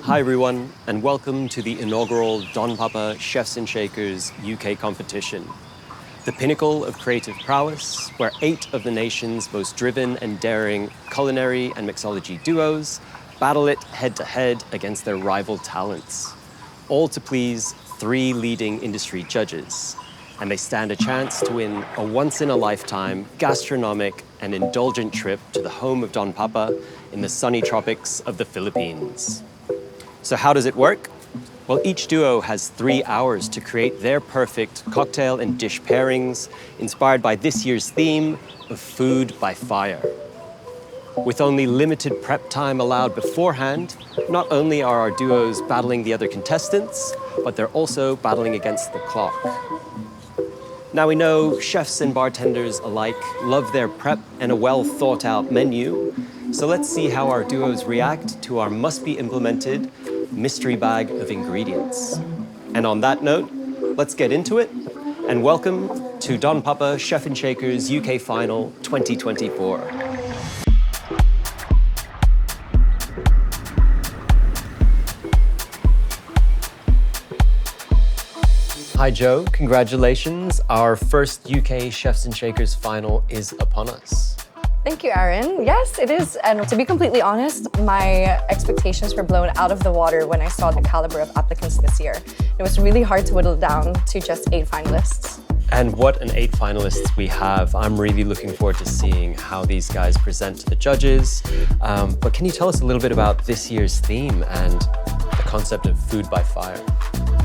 Hi everyone, and welcome to the inaugural Don Papa Chefs and Shakers UK competition. The pinnacle of creative prowess, where 8 of the nation's most driven and daring culinary and mixology duos battle it head-to-head against their rival talents. All to please 3 leading industry judges. And they stand a chance to win a once-in-a-lifetime gastronomic and indulgent trip to the home of Don Papa in the sunny tropics of the Philippines. So how does it work? Well, each duo has 3 hours to create their perfect cocktail and dish pairings inspired by this year's theme of food by fire. With only limited prep time allowed beforehand, not only are our duos battling the other contestants, but they're also battling against the clock. Now we know chefs and bartenders alike love their prep and a well-thought-out menu, so let's see how our duos react to our must-be-implemented mystery bag of ingredients. And on that note, let's get into it, and welcome to Don Papa Chef and Shakers UK Final 2024. Hi Joe, congratulations. Our first UK Chefs and Shakers final is upon us. Thank you, Aaron. Yes, it is. And to be completely honest, my expectations were blown out of the water when I saw the caliber of applicants this year. It was really hard to whittle down to just 8 finalists. And what an 8 finalists we have. I'm really looking forward to seeing how these guys present to the judges. But can you tell us a little bit about this year's theme and the concept of food by fire?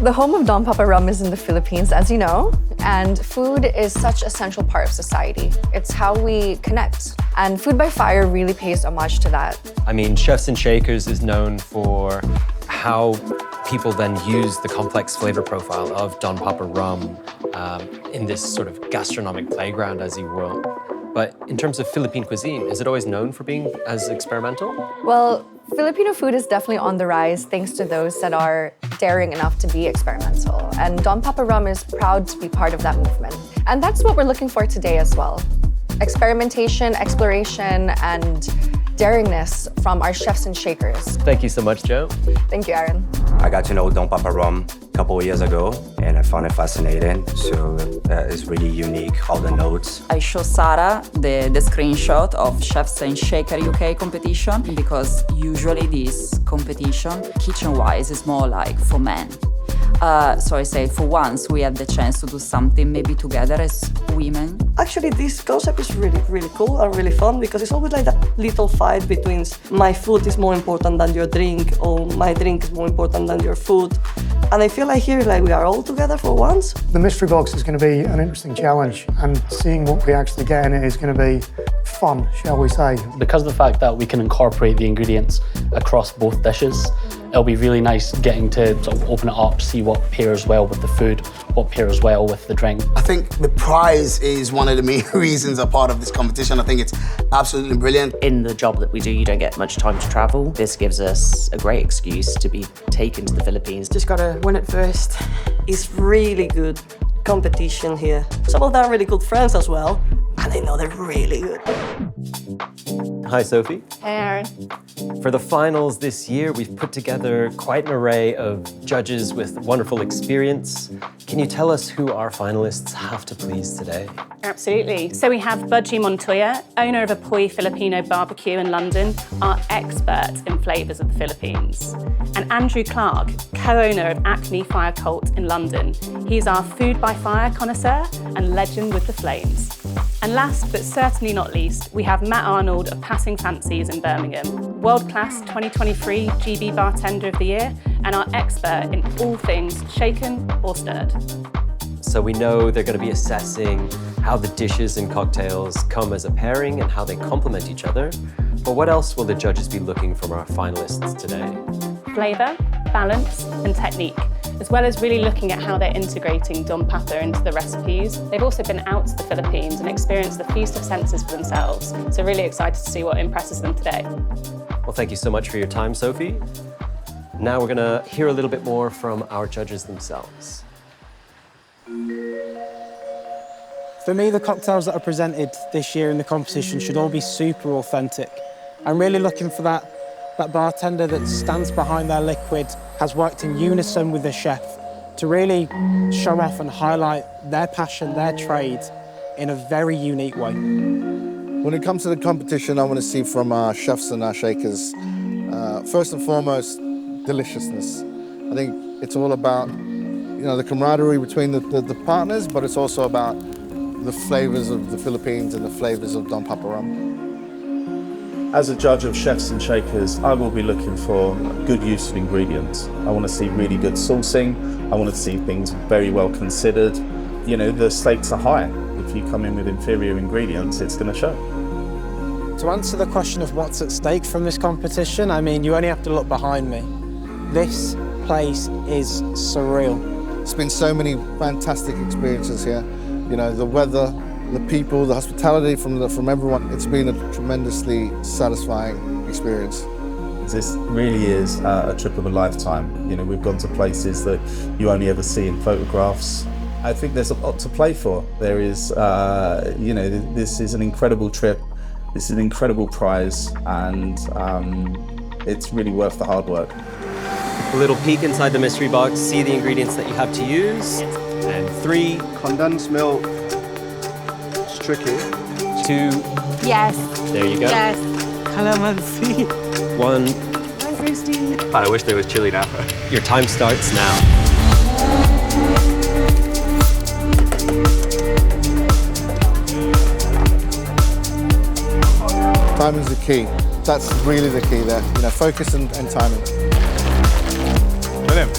The home of Don Papa Rum is in the Philippines, as you know, and food is such a central part of society. It's how we connect, and Food by Fire really pays homage to that. I mean, Chefs and Shakers is known for how people then use the complex flavor profile of Don Papa Rum in this sort of gastronomic playground, as you will. But in terms of Philippine cuisine, is it always known for being as experimental? Well, Filipino food is definitely on the rise thanks to those that are daring enough to be experimental. And Don Papa Rum is proud to be part of that movement. And that's what we're looking for today as well. Experimentation, exploration, and daringness from our chefs and shakers. Thank you so much, Joe. Thank you, Aaron. I got to know Don Papa Rum a couple of years ago, and I found it fascinating. So it's really unique, all the notes. I show Sarah the screenshot of Chefs and Shaker UK competition because usually this competition, kitchen-wise, is more like for men. So I say for once we had the chance to do something maybe together as women. Actually, this concept is really cool and really fun because it's always like that little fight between my food is more important than your drink or my drink is more important than your food. And I feel like here like we are all together for once. The mystery box is going to be an interesting challenge, and seeing what we actually get in it is going to be fun, shall we say. Because of the fact that we can incorporate the ingredients across both dishes, it'll be really nice getting to sort of open it up, see what pairs well with the food, what pairs well with the drink. I think the prize is one of the main reasons a part of this competition. I think it's absolutely brilliant. In the job that we do, you don't get much time to travel. This gives us a great excuse to be taken to the Philippines. Just gotta win it first. It's really good competition here. Some of them are really good friends as well, and I know they're really good. Hi, Sophie. Hey, Aaron. For the finals this year, we've put together quite an array of judges with wonderful experience. Can you tell us who our finalists have to please today? Absolutely. So we have Budgie Montoya, owner of a Poi Filipino barbecue in London, our expert in flavours of the Philippines. And Andrew Clark, co-owner of Acme Fire Cult in London. He's our food by fire connoisseur and legend with the flames. And last but certainly not least, we have Matt Arnold of Passing Fancies in Birmingham, world-class 2023 GB Bartender of the Year, and our expert in all things shaken or stirred. So we know they're going to be assessing how the dishes and cocktails come as a pairing and how they complement each other. But what else will the judges be looking from our finalists today? Flavour, balance, and technique, as well as really looking at how they're integrating Don Papa into the recipes. They've also been out to the Philippines and experienced the feast of senses for themselves. So really excited to see what impresses them today. Well, thank you so much for your time, Sophie. Now we're going to hear a little bit more from our judges themselves. For me, the cocktails that are presented this year in the competition should all be super authentic. I'm really looking for that that bartender that stands behind their liquid has worked in unison with the chef to really show off and highlight their passion, their trade in a very unique way. When it comes to the competition, I want to see from our chefs and our shakers, first and foremost, deliciousness. I think it's all about, the camaraderie between the partners, but it's also about the flavors of the Philippines and the flavors of Don Papa Rum. As a judge of chefs and shakers, I will be looking for good use of ingredients. I want to see really good sourcing. I want to see things very well considered. The stakes are high. If you come in with inferior ingredients, it's going to show. To answer the question of what's at stake from this competition, I mean, you only have to look behind me. This place is surreal. It's been so many fantastic experiences here. The weather, the people, the hospitality from everyone. It's been a tremendously satisfying experience. This really is a trip of a lifetime. We've gone to places that you only ever see in photographs. I think there's a lot to play for. There is, this is an incredible trip. This is an incredible prize, and it's really worth the hard work. A little peek inside the mystery box, see the ingredients that you have to use. And 3. Condensed milk. It's tricky. 2. Yes. There you go. Yes. Calamansi. 1. I'm thirsty. I wish there was chili now. Your time starts now. Timing's the key. That's really the key there. Focus and timing. Brilliant.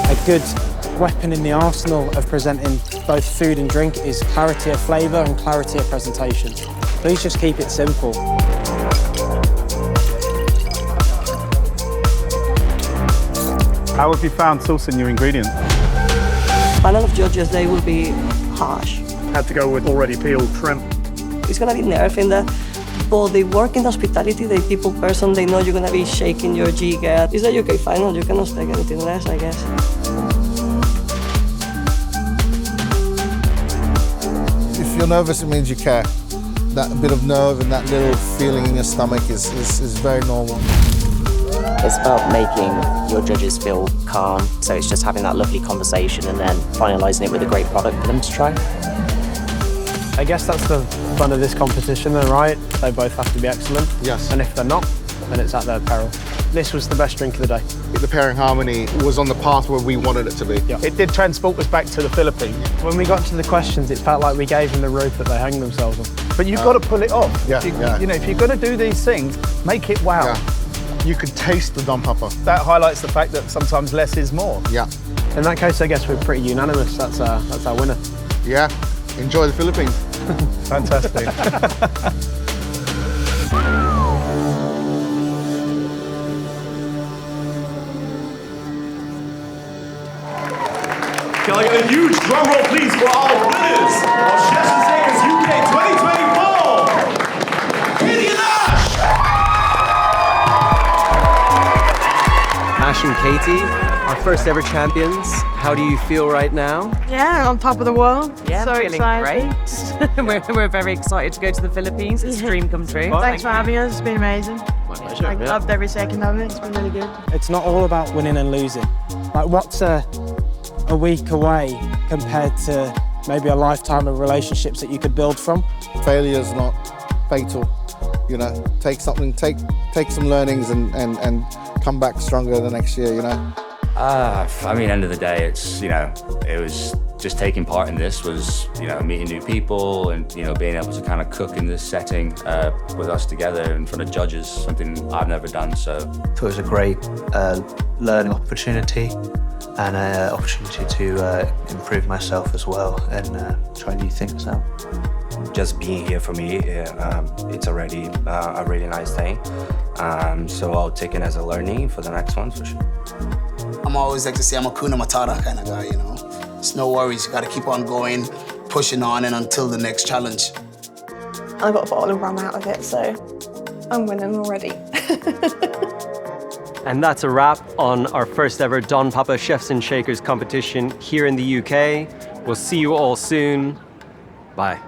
A good weapon in the arsenal of presenting both food and drink is clarity of flavour and clarity of presentation. Please just keep it simple. How have you found sourcing your ingredients? Panel of judges, they will be harsh. Had to go with already peeled shrimp. It's gonna be nerve-wracking there. But they work in hospitality, they people person, they know you're gonna be shaking your jigger. It's a UK final, you cannot expect anything less, I guess. If you're nervous, it means you care. That bit of nerve and that little feeling in your stomach is very normal. It's about making your judges feel calm, so it's just having that lovely conversation and then finalising it with a great product for them to try. I guess that's the fun of this competition then, right? They both have to be excellent. Yes. And if they're not, then it's at their peril. This was the best drink of the day. The pairing harmony was on the path where we wanted it to be. Yeah. It did transport us back to the Philippines. When we got to the questions, it felt like we gave them the rope that they hanged themselves on. But you've got to pull it off. Yeah, if you're going to do these things, make it wow. Yeah. You could taste the Don Papa. That highlights the fact that sometimes less is more. Yeah. In that case, I guess we're pretty unanimous. That's our winner. Yeah. Enjoy the Philippines. Fantastic. Can I get a huge drum roll, please, for our winners of Chefs and Shakers UK 2024? Katie and Ash and Katie, our first ever champions. How do you feel right now? Yeah, on top of the world. Yeah, so feeling excited. great. we're very excited to go to the Philippines. It's a dream come true. Thanks for having us. It's been amazing. My pleasure. I loved every second of it. It's been really good. It's not all about winning and losing. Like, what's a week away compared to maybe a lifetime of relationships that you could build from? Failure's not fatal. Take some learnings and come back stronger the next year. I mean, end of the day, it's, it was just taking part in this was, meeting new people and, being able to kind of cook in this setting with us together in front of judges, something I've never done, so. It was a great learning opportunity and an opportunity to improve myself as well and try new things out. Just being here for me, it's already a really nice thing. So I'll take it as a learning for the next one, for sure. I'm always like to say I'm a Kuna Matata kind of guy, It's no worries, you gotta keep on going, pushing on and until the next challenge. I got a bottle of rum out of it, so I'm winning already. And that's a wrap on our first ever Don Papa Chefs and Shakers competition here in the UK. We'll see you all soon. Bye.